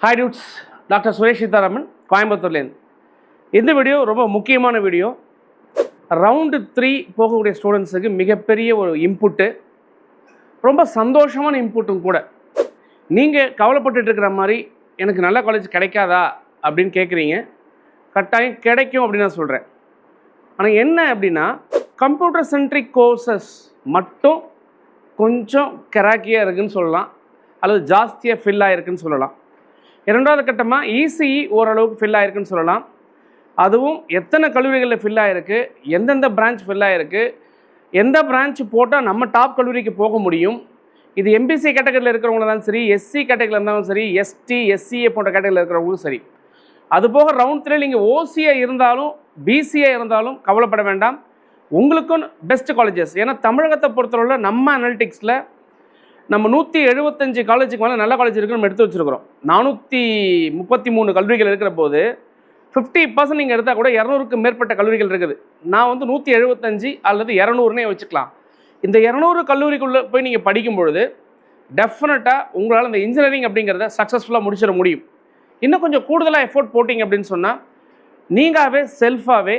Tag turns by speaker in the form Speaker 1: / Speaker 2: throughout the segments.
Speaker 1: Hi dudes, doctor Suresh Sitharaman, கோயம்புத்தூர்லேருந்து. இந்த video ரொம்ப முக்கியமான வீடியோ. ரவுண்டு 3 போகக்கூடிய ஸ்டூடெண்ட்ஸுக்கு மிகப்பெரிய ஒரு இன்புட்டு, ரொம்ப சந்தோஷமான இன்புட்டும் கூட. நீங்கள் கவலைப்பட்டு இருக்கிற மாதிரி எனக்கு நல்ல காலேஜ் கிடைக்காதா அப்படின்னு கேட்குறீங்க. கட்டாயம் கிடைக்கும் அப்படின்னு நான் சொல்கிறேன். ஆனால் என்ன அப்படின்னா, கம்ப்யூட்டர் சென்ட்ரிக் கோர்சஸ் மட்டும் கொஞ்சம் கிராக்கியாக இருக்குதுன்னு சொல்லலாம், அல்லது ஜாஸ்தியாக ஃபில் ஆகிருக்குன்னு சொல்லலாம். இரண்டாவது கட்டமாக இசிஇ ஓரளவுக்கு ஃபில் ஆகிருக்குன்னு சொல்லலாம். அதுவும் எத்தனை கல்லூரிகளில் ஃபில் ஆகிருக்கு, எந்தெந்த பிரான்ச் ஃபில் ஆகிருக்கு, எந்த பிரான்ச் போட்டால் நம்ம டாப் கல்லூரிக்கு போக முடியும். இது எம்பிசி கேட்டகரியில் இருக்கிறவங்க தான் சரி, எஸ்சி கேட்டகரியில் இருந்தாலும் சரி, எஸ்டி எஸ்சிஏ போன்ற கேட்டகரியில் இருக்கிறவங்களும் சரி. அதுபோக ரவுண்ட் 3 நீங்கள் ஓசியாக இருந்தாலும் பிசியாக இருந்தாலும் கவலைப்பட வேண்டாம். உங்களுக்கும் பெஸ்ட் காலேஜஸ். ஏன்னா தமிழகத்தை பொறுத்தவரை நம்ம அனலிட்டிக்ஸில் நம்ம 175 காலேஜுக்கு மேலே நல்ல காலேஜ் இருக்குன்னு நம்ம எடுத்து வச்சுருக்கிறோம். 433 கல்லூரிகள் இருக்கிற போது 50% நீங்கள் எடுத்தால் கூட 200க்கு மேற்பட்ட கல்லூரிகள் இருக்குது. நான் 175 அல்லது 200னே வச்சுக்கலாம். இந்த 200 கல்லூரிக்குள்ளே போய் நீங்கள் படிக்கும் பொழுது டெஃபினட்டாக உங்களால் இந்த இன்ஜினியரிங் அப்படிங்கிறத சக்ஸஸ்ஃபுல்லாக முடிச்சிட முடியும். இன்னும் கொஞ்சம் கூடுதலாக எஃபோர்ட் போட்டிங்க அப்படின்னு சொன்னால் நீங்களாகவே செல்ஃபாகவே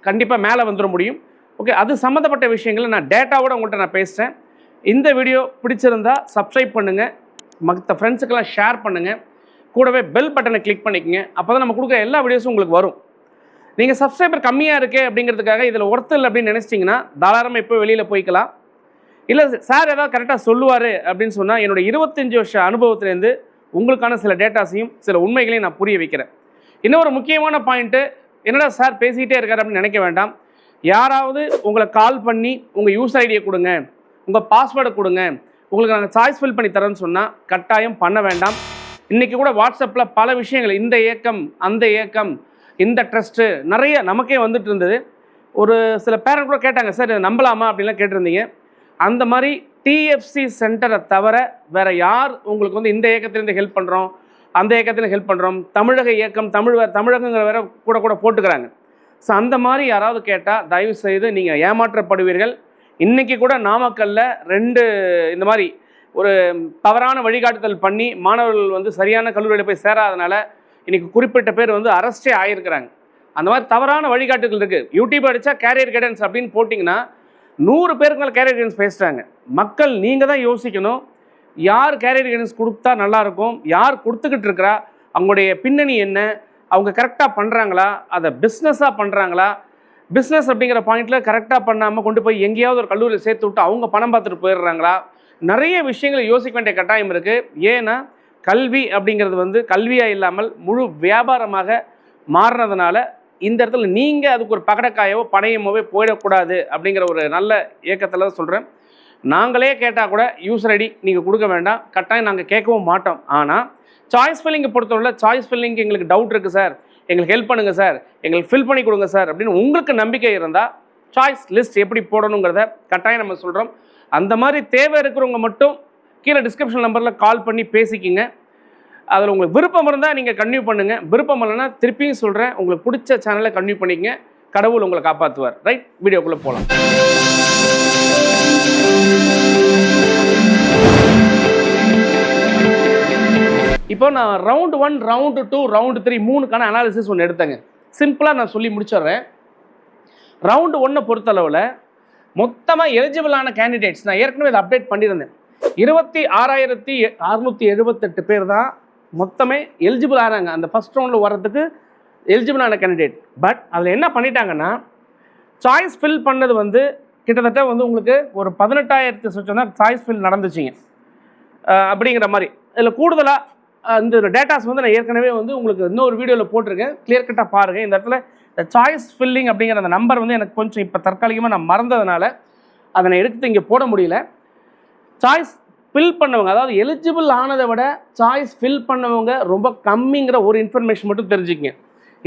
Speaker 1: கண்டிப்பாக மேலே வந்துட முடியும். ஓகே, அது சம்மந்தப்பட்ட விஷயங்களை நான் டேட்டாவோடு உங்கள்கிட்ட நான் பேசுகிறேன். இந்த வீடியோ பிடிச்சிருந்தால் சப்ஸ்கிரைப் பண்ணுங்கள், மற்ற ஃப்ரெண்ட்ஸுக்கெல்லாம் ஷேர் பண்ணுங்கள், கூடவே பெல் பட்டனை கிளிக் பண்ணிக்கங்க. அப்போ தான் நம்ம கொடுக்குற எல்லா வீடியோஸும் உங்களுக்கு வரும். நீங்கள் சப்ஸ்கிரைபர் கம்மியாக இருக்கே அப்படிங்கிறதுக்காக இதில் ஒர்த்து இல்லை அப்படின்னு நினச்சிட்டிங்கன்னா தாராளமாக இப்போ வெளியில் போய்க்கலாம். இல்லை சார் ஏதாவது கரெக்டாக சொல்லுவார் அப்படின்னு சொன்னால் என்னோடய 25 வருஷ அனுபவத்துலேருந்து உங்களுக்கான சில டேட்டாஸையும் சில உண்மைகளையும் நான் புரிய வைக்கிறேன். இன்னொரு முக்கியமான பாயிண்ட்டு, என்னடா சார் பேசிக்கிட்டே இருக்கார் அப்படின்னு நினைக்க வேண்டாம். யாராவது உங்களை கால் பண்ணி உங்கள் யூசர் ஐடியை கொடுங்க, உங்கள் பாஸ்வேர்டை கொடுங்க, உங்களுக்கு நாங்கள் சாய்ஸ் ஃபில் பண்ணி தரேன்னு சொன்னால் கட்டாயம் பண்ண வேண்டாம். இன்றைக்கி கூட வாட்ஸ்அப்பில் பல விஷயங்கள், இந்த ஏக்கம் அந்த ஏக்கம், இந்த ட்ரஸ்ட்டு நிறைய நமக்கே வந்துட்டு இருந்தது. ஒரு சில பேரண்ட் கூட கேட்டாங்க, சார் இதை நம்பலாமா அப்படின்லாம் கேட்டிருந்தீங்க. அந்த மாதிரி டிஎஃப்சி சென்டரை தவிர வேறு யார் உங்களுக்கு இந்த இயக்கத்திலேருந்து ஹெல்ப் பண்ணுறோம், அந்த இயக்கத்தில் ஹெல்ப் பண்ணுறோம், தமிழக இயக்கம், தமிழகங்கிற வேற கூட போட்டுக்கிறாங்க. ஸோ அந்த மாதிரி யாராவது கேட்டால் தயவுசெய்து நீங்கள் ஏமாற்றப்படுவீர்கள். இன்றைக்கி கூட நாமக்கல்லில் 2 இந்த மாதிரி ஒரு தவறான வழிகாட்டுதல் பண்ணி மாணவர்கள் சரியான கல்லூரியில் போய் சேராதனால இன்றைக்கி குறிப்பிட்ட பேர் அரெஸ்டே ஆகியிருக்கிறாங்க. அந்த மாதிரி தவறான வழிகாட்டுகள் இருக்குது. யூடியூப் அடித்தா கேரியர் கைடன்ஸ் அப்படின்னு போட்டிங்கன்னா 100 பேருக்கு மேலே கேரியர் கைடன்ஸ் பேசுகிறாங்க. மக்கள் நீங்கள் தான் யோசிக்கணும், யார் கேரியர் கைடன்ஸ் கொடுத்தா நல்லாயிருக்கும், யார் கொடுத்துக்கிட்டு இருக்கிறா, அவங்களுடைய பின்னணி என்ன, அவங்க கரெக்டாக பண்ணுறாங்களா, அதை பிஸ்னஸாக பண்ணுறாங்களா, பிஸ்னஸ் அப்படிங்கிற பாயிண்டில் கரெக்டாக பண்ணாமல் கொண்டு போய் எங்கேயாவது ஒரு கல்லூரியில் சேர்த்து விட்டு அவங்க பணம் பார்த்துட்டு போயிடுறாங்களா, நிறைய விஷயங்களை யோசிக்க வேண்டிய கட்டாயம் இருக்குது. ஏன்னா கல்வி அப்படிங்கிறது கல்வியாக இல்லாமல் முழு வியாபாரமாக மாறுறதுனால இந்த இடத்துல நீங்கள் அதுக்கு ஒரு பகடக்காயவோ பணையமோவே போயிடக்கூடாது அப்படிங்கிற ஒரு நல்ல இயக்கத்தில் தான் சொல்கிறேன். நாங்களே கேட்டால் கூட யூசர் ஐடி நீங்கள் கொடுக்க வேண்டாம், கட்டாயம் நாங்கள் கேட்கவும் மாட்டோம். ஆனால் சாய்ஸ் ஃபில்லிங்கை பொறுத்தவரை சாய்ஸ் ஃபில்லிங்க்கு எங்களுக்கு டவுட் இருக்குது சார், எங்களுக்கு ஹெல்ப் பண்ணுங்கள் சார், எங்களுக்கு ஃபில் பண்ணி கொடுங்க சார் அப்படின்னு உங்களுக்கு நம்பிக்கை இருந்தால் சாய்ஸ் லிஸ்ட் எப்படி போடணுங்கிறத கட்டாயம் நம்ம சொல்கிறோம். அந்த மாதிரி தேவை இருக்கிறவங்க மட்டும் கீழே டிஸ்கிரிப்ஷன் நம்பரில் கால் பண்ணி பேசிக்கிங்க. அதில் உங்களுக்கு விருப்பம் இருந்தால் நீங்கள் கன்டினியூ பண்ணுங்கள், விருப்பம் இல்லைன்னா திருப்பியும் சொல்கிறேன், உங்களுக்கு பிடிச்ச சேனலை கன்டினியூ பண்ணிக்கங்க. கடவுள் உங்களை காப்பாற்றுவார். ரைட், வீடியோக்குள்ளே போகலாம். இப்போ நான் ரவுண்டு 1, ரவுண்டு 2, ரவுண்டு 3 3க்கான அனாலிசிஸ் ஒன்று எடுத்தேங்க. சிம்பிளாக நான் சொல்லி முடிச்சிடுறேன். ரவுண்டு 1 பொறுத்தளவில் மொத்தமாக எலிஜிபிளான கேண்டிடேட்ஸ் நான் ஏற்கனவே இதை அப்டேட் பண்ணியிருந்தேன். 26,678 பேர் தான் மொத்தமே எலிஜிபிள் ஆகிறாங்க அந்த ஃபஸ்ட் ரவுண்டில் வர்றதுக்கு எலிஜிபிளான கேண்டிடேட். பட் அதில் என்ன பண்ணிட்டாங்கன்னா, சாய்ஸ் ஃபில் பண்ணது கிட்டத்தட்ட உங்களுக்கு ஒரு 18,000 சொச்சம் தான் சாய்ஸ் ஃபில் நடந்துச்சிங்க அப்படிங்கிற மாதிரி. இதில் கூடுதலாக இந்த டேட்டாஸ் நான் ஏற்கனவே உங்களுக்கு இன்னொரு வீடியோவில் போட்டிருக்கேன், கிளியர் கட்டாக பாருங்கள். இந்த இடத்துல இந்த சாய்ஸ் ஃபில்லிங் அப்படிங்கிற அந்த நம்பர் எனக்கு கொஞ்சம் இப்போ தற்காலிகமாக நான் மறந்ததுனால அதை நான் எடுத்து இங்கே போட முடியல. சாய்ஸ் ஃபில் பண்ணவங்க, அதாவது எலிஜிபிள் ஆனதை விட சாய்ஸ் ஃபில் பண்ணவங்க ரொம்ப கம்மிங்கிற ஒரு இன்ஃபர்மேஷன் மட்டும் தெரிஞ்சுக்கங்க.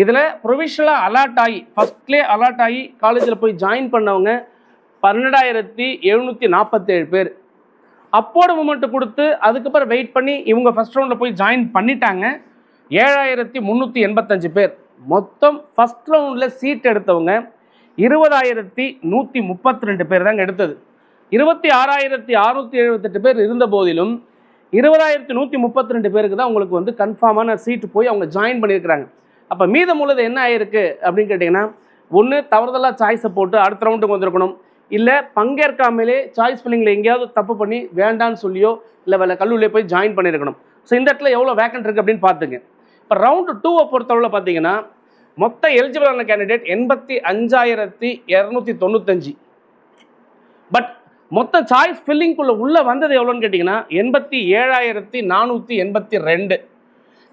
Speaker 1: இதில் ப்ரொவிஷனலாக அலாட் ஆகி ஃபஸ்ட்லேயே அலாட் ஆகி காலேஜில் போய் ஜாயின் பண்ணவங்க 12,747 பேர். அப்போட மூமெண்ட்டு கொடுத்து அதுக்கப்புறம் வெயிட் பண்ணி இவங்க ஃபஸ்ட் ரவுண்டில் போய் ஜாயின் பண்ணிட்டாங்க 7,385 பேர். மொத்தம் ஃபஸ்ட் ரவுண்டில் சீட் எடுத்தவங்க 20,132 பேர் தாங்க எடுத்தது. 26,678 பேர் இருந்த போதிலும் 20,132 பேருக்கு தான் உங்களுக்கு வந்து கன்ஃபார்மான சீட்டு போய் அவங்க ஜாயின் பண்ணியிருக்கிறாங்க. அப்போ மீதம் உள்ளது என்ன ஆயிருக்கு அப்படின்னு கேட்டிங்கன்னா, ஒன்று தவறுதலாக சாய்ஸை போட்டு அடுத்த ரவுண்டுக்கு வந்திருக்கணும், இல்லை பங்கேற்காமலே சாய்ஸ் ஃபில்லிங்கில் எங்கேயாவது தப்பு பண்ணி வேண்டான்னு சொல்லியோ இல்லை வேலை கல்லூரியில் போய் ஜாயின் பண்ணியிருக்கணும். ஸோ இந்த இடத்துல எவ்வளோ வேக்கன்ட் இருக்குது அப்படின்னு பார்த்துங்க. இப்போ ரவுண்டு 2 பொறுத்தளவில் பார்த்தீங்கன்னா மொத்த எலிஜிபிளான கேண்டிடேட் 85,295. பட் மொத்த சாய்ஸ் ஃபில்லிங்குள்ளே உள்ளே வந்தது எவ்வளோன்னு கேட்டிங்கன்னா 87,482.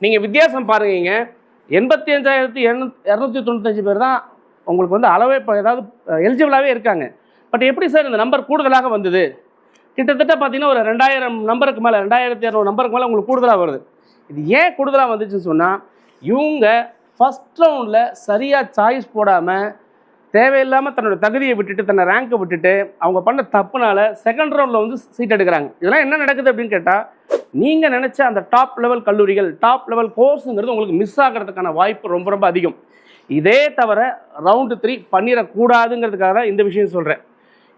Speaker 1: நீங்கள் வித்தியாசம் பாருங்க, 85,295 பேர் தான் உங்களுக்கு வந்து அளவே ஏதாவது எலிஜிபிளாகவே இருக்காங்க. பட் எப்படி சார் இந்த நம்பர் கூடுதலாக வந்தது? கிட்டத்தட்ட பார்த்தீங்கன்னா ஒரு 2,000 நம்பருக்கு மேலே, 2,200 நம்பருக்கு மேலே உங்களுக்கு கூடுதலாக வருது. இது ஏன் கூடுதலாக வந்துச்சுன்னு சொன்னால், இவங்க ஃபஸ்ட் ரவுண்டில் சரியாக சாய்ஸ் போடாமல் தேவையில்லாமல் தன்னோட தகுதியை விட்டுட்டு, தன்னை ரேங்கை விட்டுட்டு, அவங்க பண்ண தப்புனால செகண்ட் ரவுண்டில் வந்து சீட் எடுக்கிறாங்க. இதெல்லாம் என்ன நடக்குது அப்படின்னு கேட்டால், நீங்கள் நினச்ச அந்த டாப் லெவல் கல்லூரிகள், டாப் லெவல் கோர்ஸுங்கிறது உங்களுக்கு மிஸ் ஆகிறதுக்கான வாய்ப்பு ரொம்ப ரொம்ப அதிகம். இதே தவிர ரவுண்டு 3 பண்ணிடக்கூடாதுங்கிறதுக்காக தான் இந்த விஷயம் சொல்கிறேன்.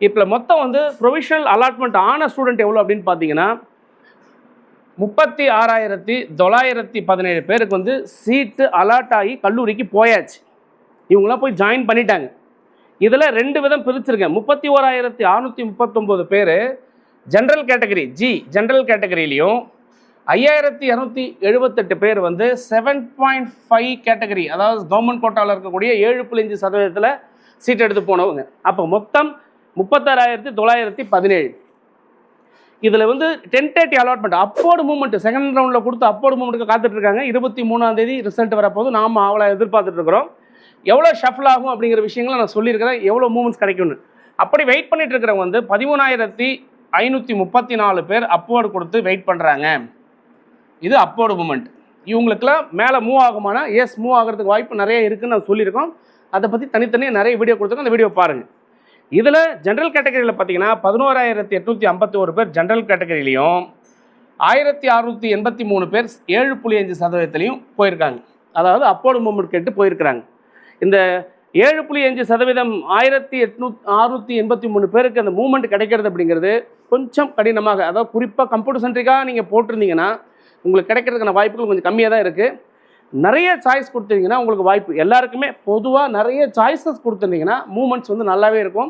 Speaker 1: இப்போ மொத்தம் வந்து ப்ரொவிஷனல் அலாட்மெண்ட் ஆன ஸ்டூடெண்ட் எவ்வளோ அப்படின்னு பார்த்தீங்கன்னா 36,917 பேருக்கு வந்து சீட்டு அலாட் ஆகி கல்லூரிக்கு போயாச்சு. இவங்களாம் போய் ஜாயின் பண்ணிட்டாங்க. இதில் 2 விதம் பிரிச்சிருக்கேன். 31,639 பேர் ஜென்ரல் கேட்டகரி ஜென்ரல் கேட்டகரியிலையும் 5,278 பேர் வந்து 7.5 கேட்டகரி, அதாவது கவர்மெண்ட் கோட்டாவில் இருக்கக்கூடிய 7.5% சீட் எடுத்து போனவங்க. அப்போ மொத்தம் 36,917. இதில் வந்து டென்டேட்டிவ் அலாட்மெண்ட் அப்போர்டு மூவ்மெண்ட் செகண்ட் ரவுண்டில் கொடுத்து அப்போர்டு மூவ்மெண்ட்டுக்கு காத்துட்ருக்காங்க. 23ஆம் தேதி ரிசல்ட் வரப்போது நாம் அவளை எதிர்பார்த்துட்டு இருக்கிறோம். எவ்வளோ ஷஃபில் ஆகும் அப்படிங்கிற விஷயங்களை நான் சொல்லியிருக்கிறேன், எவ்வளோ மூவ்மெண்ட்ஸ் கிடைக்கும்னு. அப்படி வெயிட் பண்ணிட்டு இருக்கிறவங்க வந்து 13,534 பேர் அப்போர்டு கொடுத்து வெயிட் பண்ணுறாங்க. இது அப்போர்டு மூவ்மெண்ட். இவங்களுக்குலாம் மேலே மூவ் ஆகுமானா எஸ், மூவ் ஆகிறதுக்கு வாய்ப்பு நிறைய இருக்குதுன்னு நான் சொல்லியிருக்கோம். அதை பற்றி தனித்தனியாக நிறைய வீடியோ கொடுத்துருக்கோம், அந்த வீடியோ பாருங்கள். இதில் ஜென்ரல் கேட்டகரியில் பார்த்தீங்கன்னா 11,851 பேர் ஜென்ரல் கேட்டகரியிலையும் 1,683 பேர் 7.5% போயிருக்காங்க. அதாவது அப்போர்டு மூவ்மெண்ட் கேட்டு போயிருக்கிறாங்க. இந்த 7.5% 1,683 பேருக்கு அந்த மூவ்மெண்ட் கிடைக்கிறது அப்படிங்கிறது கொஞ்சம் கடினமாக, அதாவது குறிப்பாக கம்ப்யூட்டர் சென்ட்ரிக்காக நீங்கள் போட்டிருந்தீங்கன்னா உங்களுக்கு கிடைக்கிறதுக்கான வாய்ப்புகள் கொஞ்சம் கம்மியாக தான் இருக்குது. நிறைய சாய்ஸ் கொடுத்துருந்தீங்கன்னா உங்களுக்கு வாய்ப்பு, எல்லாருக்குமே பொதுவாக நிறைய சாய்ஸஸ் கொடுத்துருந்தீங்கன்னா மூவ்மெண்ட்ஸ் வந்து நல்லாவே இருக்கும்.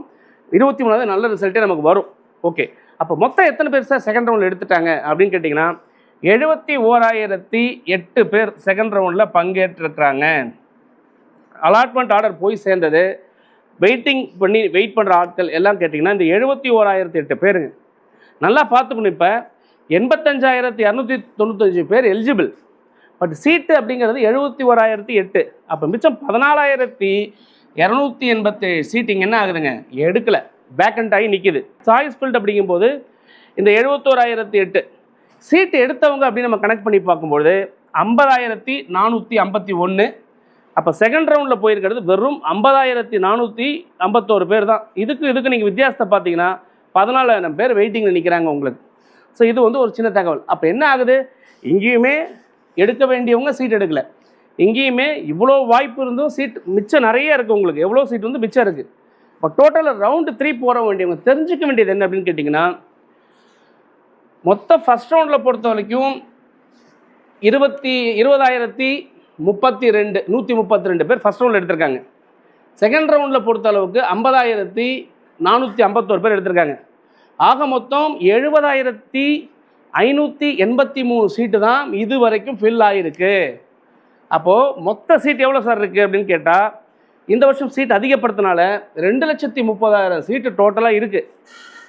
Speaker 1: 23ஆவது நல்ல ரிசல்ட்டே நமக்கு வரும். ஓகே, அப்போ மொத்தம் எத்தனை பேர் சார் செகண்ட் ரவுண்டில் எடுத்துட்டாங்க அப்படின்னு கேட்டிங்கன்னா 71,008 பேர் செகண்ட் ரவுண்டில் பங்கேற்றிருக்கிறாங்க. அலாட்மெண்ட் ஆர்டர் போய் சேர்ந்தது, வெயிட் பண்ணுற ஆட்கள் எல்லாம் கேட்டிங்கன்னா இந்த 71,008 பேருங்க. நல்லா பார்த்துக்கணும். இப்போ 85,295 பேர் எலிஜிபிள், பட் சீட்டு அப்படிங்கிறது 71,008. அப்போ மிச்சம் 14,287 சீட்டிங் என்ன ஆகுதுங்க, எடுக்கலை, வேக்கண்ட் ஆகி நிற்கிது. சாய்ஸ் ஃபில்ட் அப்படிங்கும்போது இந்த 71,008 சீட்டு எடுத்தவங்க அப்படின்னு நம்ம கனெக்ட் பண்ணி பார்க்கும்போது 50,451. அப்போ செகண்ட் ரவுண்டில் போயிருக்கிறது வெறும் 50,451 பேர் தான். இதுக்கு நீங்கள் வித்தியாசத்தை பார்த்தீங்கன்னா 14,000 பேர் வெயிட்டிங்கில் நிற்கிறாங்க உங்களுக்கு. ஸோ இது வந்து ஒரு சின்ன தகவல். அப்போ என்ன ஆகுது, இங்கேயுமே எடுக்க வேண்டியவங்க சீட் எடுக்கலை, இங்கேயுமே இவ்வளோ வாய்ப்பு இருந்தும் சீட் மிச்சம் நிறைய இருக்குது. உங்களுக்கு எவ்வளோ சீட் வந்து மிச்சம் இருக்குது. இப்போ டோட்டலாக ரவுண்டு 3 போகிற வேண்டியவங்க தெரிஞ்சுக்க வேண்டியது என்ன அப்படின்னு கேட்டிங்கன்னா, மொத்த ஃபஸ்ட் ரவுண்டில் பொறுத்த வரைக்கும் 20,132 பேர் ஃபஸ்ட் ரவுண்டில் எடுத்திருக்காங்க. செகண்ட் ரவுண்டில் பொறுத்த அளவுக்கு 50,451 பேர் எடுத்திருக்காங்க. ஆக மொத்தம் 70,583 சீட்டு தான் இது வரைக்கும் ஃபில் ஆகிருக்கு. அப்போது மொத்த சீட் எவ்வளோ சார் இருக்குது அப்படின்னு கேட்டால், இந்த வருஷம் சீட் அதிகப்படுத்தினால 2,30,000 சீட்டு டோட்டலாக இருக்குது.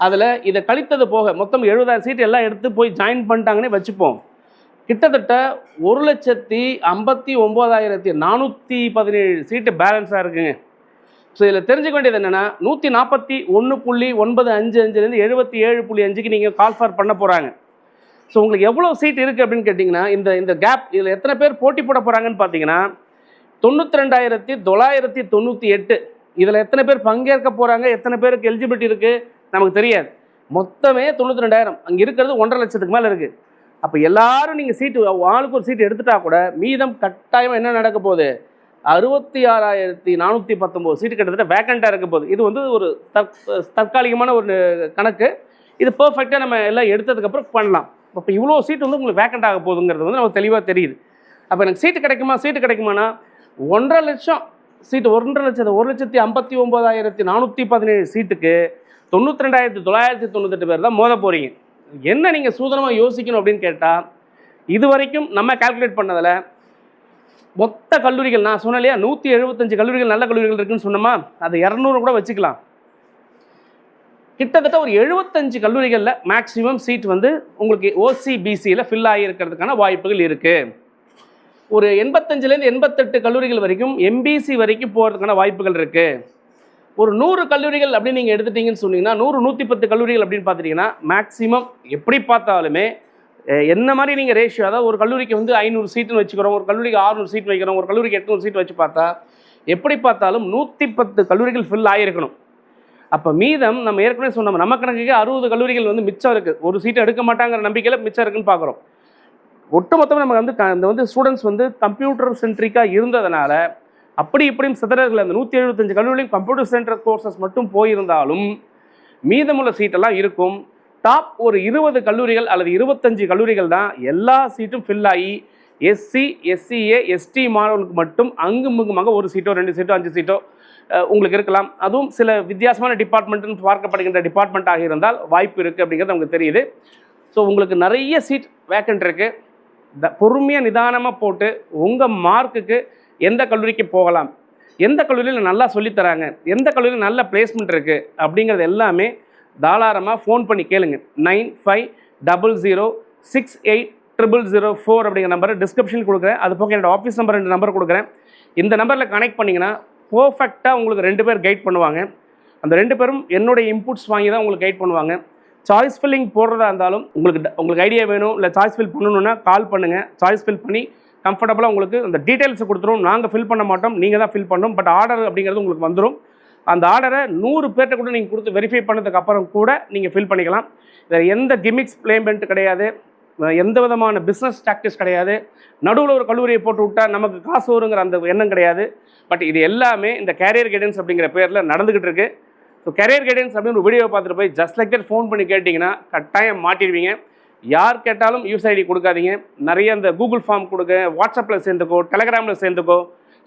Speaker 1: அதில் இதை கழித்தது போக மொத்தம் 70,000 சீட்டு எல்லாம் எடுத்து போய் ஜாயின் பண்ணிட்டாங்கன்னே வச்சுப்போம். கிட்டத்தட்ட 1,59,417 சீட்டு பேலன்ஸாக இருக்குங்க. ஸோ இதில் தெரிஞ்சுக்க வேண்டியது என்னென்னா 141.955லேருந்து 77.5க்கு நீங்கள் கால் ஃபார் பண்ண போகிறாங்க. ஸோ உங்களுக்கு எவ்வளோ சீட் இருக்குது அப்படின்னு கேட்டிங்கன்னா, இந்த கேப் இதில் எத்தனை பேர் போட்டி போட போகிறாங்கன்னு பார்த்தீங்கன்னா 92,998. இதில் எத்தனை பேர் பங்கேற்க போகிறாங்க, எத்தனை பேருக்கு எலிஜிபிலிட்டி இருக்குது நமக்கு தெரியாது. மொத்தமே 92,000, அங்கே இருக்கிறது 1,50,000 லட்சத்துக்கு மேலே இருக்குது. அப்போ எல்லாரும் நீங்கள் சீட்டு ஆளுக்கு ஒரு சீட்டு எடுத்துட்டா கூட மீதம் கட்டாயம் என்ன நடக்க போகுது, 66,419 சீட்டு கிட்டத்தட்ட வேக்கண்ட்டாக இருக்க போகுது. இது வந்து ஒரு தற்காலிகமான ஒரு கணக்கு. இது பர்ஃபெக்டாக நம்ம எல்லாம் எடுத்ததுக்கப்புறம் பண்ணலாம். இப்போ இவ்வளோ சீட் வந்து உங்களுக்கு வேக்கண்ட் ஆக போகுதுங்கிறது வந்து நமக்கு தெளிவாக தெரியுது. அப்போ எனக்கு சீட்டு கிடைக்குமானா 1.5 லட்சம் சீட்டு 1,59,417 சீட்டுக்கு 92,998 பேர் தான் மோத போகிறீங்க. என்ன நீங்கள் சூதனமாக யோசிக்கணும் அப்படின்னு கேட்டால், இது வரைக்கும் நம்ம கால்குலேட் பண்ணதில் மொத்த கல்லூரிகள் நான் சொன்னேன் இல்லையா, 175 கல்லூரிகள் நல்ல கல்லூரிகள் இருக்குன்னு சொன்னோமா, அது 200 கூட வச்சுக்கலாம். கிட்டத்தட்ட ஒரு 75 கல்லூரிகளில் மேக்ஸிமம் சீட் வந்து உங்களுக்கு OCBCயில் ஃபில் ஆகியிருக்கிறதுக்கான வாய்ப்புகள் இருக்குது. ஒரு 85லேருந்து 88 கல்லூரிகள் வரைக்கும் MBC வரைக்கும் போகிறதுக்கான வாய்ப்புகள் இருக்குது. ஒரு 100 கல்லூரிகள் அப்படின்னு நீங்கள் எடுத்துட்டீங்கன்னு சொன்னீங்கன்னா 100-110 கல்லூரிகள் அப்படின்னு பார்த்துட்டிங்கன்னா மேக்ஸிமம் எப்படி பார்த்தாலுமே என்ன மாதிரி நீங்கள் ரேஷியோ, அதாவது ஒரு கல்லூரிக்கு வந்து 500 சீட்டுன்னு வச்சுக்கிறோம், ஒரு கல்லூரிக்கு 600 சீட் வைக்கிறோம், ஒரு கல்லூரிக்கு 800 சீட் வச்சு பார்த்தா எப்படி பார்த்தாலும் 110 கல்லூரிகள் ஃபில் ஆகிருக்கணும். அப்போ மீதம் நம்ம ஏற்கனவே சொன்னோம், நம்ம கணக்குக்கு 60 கல்லூரிகள் வந்து மிச்சம் இருக்குது. ஒரு சீட்டை எடுக்க மாட்டாங்கிற நம்பிக்கையில் மிச்சம் இருக்குன்னு பார்க்குறோம். ஒட்டுமொத்தமாக நம்ம வந்து ஸ்டூடெண்ட்ஸ் வந்து கம்ப்யூட்டர் சென்ட்ரிக்காக இருந்ததுனால அப்படி இப்படியும் சிதறர்கள் அந்த 175 கல்லூரியும் கம்ப்யூட்டர் சென்டர் கோர்சஸ் மட்டும் போயிருந்தாலும் மீதமுள்ள சீட்டெல்லாம் இருக்கும். டாப் ஒரு 20 கல்லூரிகள் அல்லது 25 கல்லூரிகள் தான் எல்லா சீட்டும் ஃபில் ஆகி SC, SCA, ST மாணவர்களுக்கு மட்டும் அங்குமுங்குமாக ஒரு சீட்டோ 2 சீட்டோ 5 சீட்டோ உங்களுக்கு இருக்கலாம். அதுவும் சில வித்தியாசமான டிபார்ட்மெண்ட்டுன்னு பார்க்கப்படுகின்ற டிபார்ட்மெண்ட்டாக இருந்தால் வாய்ப்பு இருக்குது அப்படிங்கிறது நமக்கு தெரியுது. ஸோ உங்களுக்கு நிறைய சீட் வேக்கண்ட் இருக்குது. பொறுமையாக நிதானமாக போட்டு உங்கள் மார்க்குக்கு எந்த கல்லூரிக்கு போகலாம், எந்த கல்லூரியில் நல்லா சொல்லித்தராங்க, எந்த கல்லூரியில் நல்ல பிளேஸ்மெண்ட் இருக்குது அப்படிங்கிறது எல்லாமே தாராளமாக ஃபோன் பண்ணி கேளுங்க. 9500680004 அப்படிங்கிற நம்பரை டிஸ்கிரிப்ஷன் கொடுக்குறேன். அது போக என்னோடய ஆஃபீஸ் நம்பர் 2 நம்பர் கொடுக்குறேன். இந்த நம்பரில் கனெக்ட் பண்ணிங்கன்னா பர்ஃபெக்டாக உங்களுக்கு 2 பேர் கைட் பண்ணுவாங்க. அந்த 2 பேரும் என்னுடைய இன்புட்ஸ் வாங்கி தான் உங்களுக்கு கைட் பண்ணுவாங்க. சாய்ஸ் ஃபில்லிங் போடுறதா இருந்தாலும் உங்களுக்கு ஐடியா வேணும், இல்லை சாய்ஸ் ஃபில் பண்ணணுன்னா கால் பண்ணுங்கள். சாய்ஸ் ஃபில் பண்ணி கம்ஃபர்டபுளாக உங்களுக்கு அந்த டீட்டெயில்ஸை கொடுத்துரும். நாங்கள் ஃபில் பண்ண மாட்டோம், நீங்கள் தான் ஃபில் பண்ணணும். பட் ஆர்டர் அப்படிங்கிறது உங்களுக்கு வந்துடும். அந்த ஆர்டரை 100 பேர்கிட்ட கூட நீங்கள் கொடுத்து வெரிஃபை பண்ணதுக்கு அப்புறம் கூட நீங்கள் ஃபில் பண்ணிக்கலாம். இதில் எந்த கிமிக்ஸ் பிளேமெண்ட் கிடையாது, எந்த விதமான பிஸ்னஸ் டாக்டிக்ஸ் கிடையாது. நடுவில் ஒரு கல்லூரியை போட்டு விட்டால் நமக்கு காசு வருங்கிற அந்த எண்ணம் கிடையாது. பட் இது எல்லாமே இந்த கேரியர் கைடன்ஸ் அப்படிங்கிற பேரில் நடந்துக்கிட்டு இருக்குது. ஸோ கேரியர் கைடன்ஸ் அப்படின்னு ஒரு வீடியோவை பார்த்துட்டு போய் ஜஸ்ட் லைக் தட் ஃபோன் பண்ணி கேட்டிங்கன்னா கட்டாயம் மாட்டிடுவீங்க. யார் கேட்டாலும் யூஸ் ஐடி கொடுக்காதீங்க. நிறைய இந்த கூகுள் ஃபார்ம் கொடுங்க, வாட்ஸ்அப்பில் சேர்ந்துக்கோ, டெலகிராமில் சேர்ந்துக்கோ.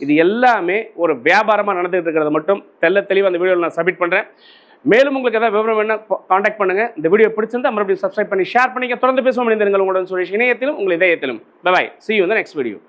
Speaker 1: இது எல்லாமே ஒரு வியாபாரமாக நடந்துகிட்டு இருக்கிறத மட்டும் தெளிவாக அந்த வீடியோவில் நான் சப்மிட் பண்ணுறேன். மேலும் உங்களுக்கு ஏதாவது விவரம் வேணால் காண்டாக்ட் பண்ணுங்கள். இந்த வீடியோ பிடிச்சிருந்தா மறுபடியும் சப்ஸ்கிரைப் பண்ணி ஷேர் பண்ணிக்க. தொடர்ந்து பேசுவோம். இணைந்திருங்கள் உங்களுடன் சுரேஷ், இணையத்திலும் உங்கள் இதயத்திலும். By. See you in the next video.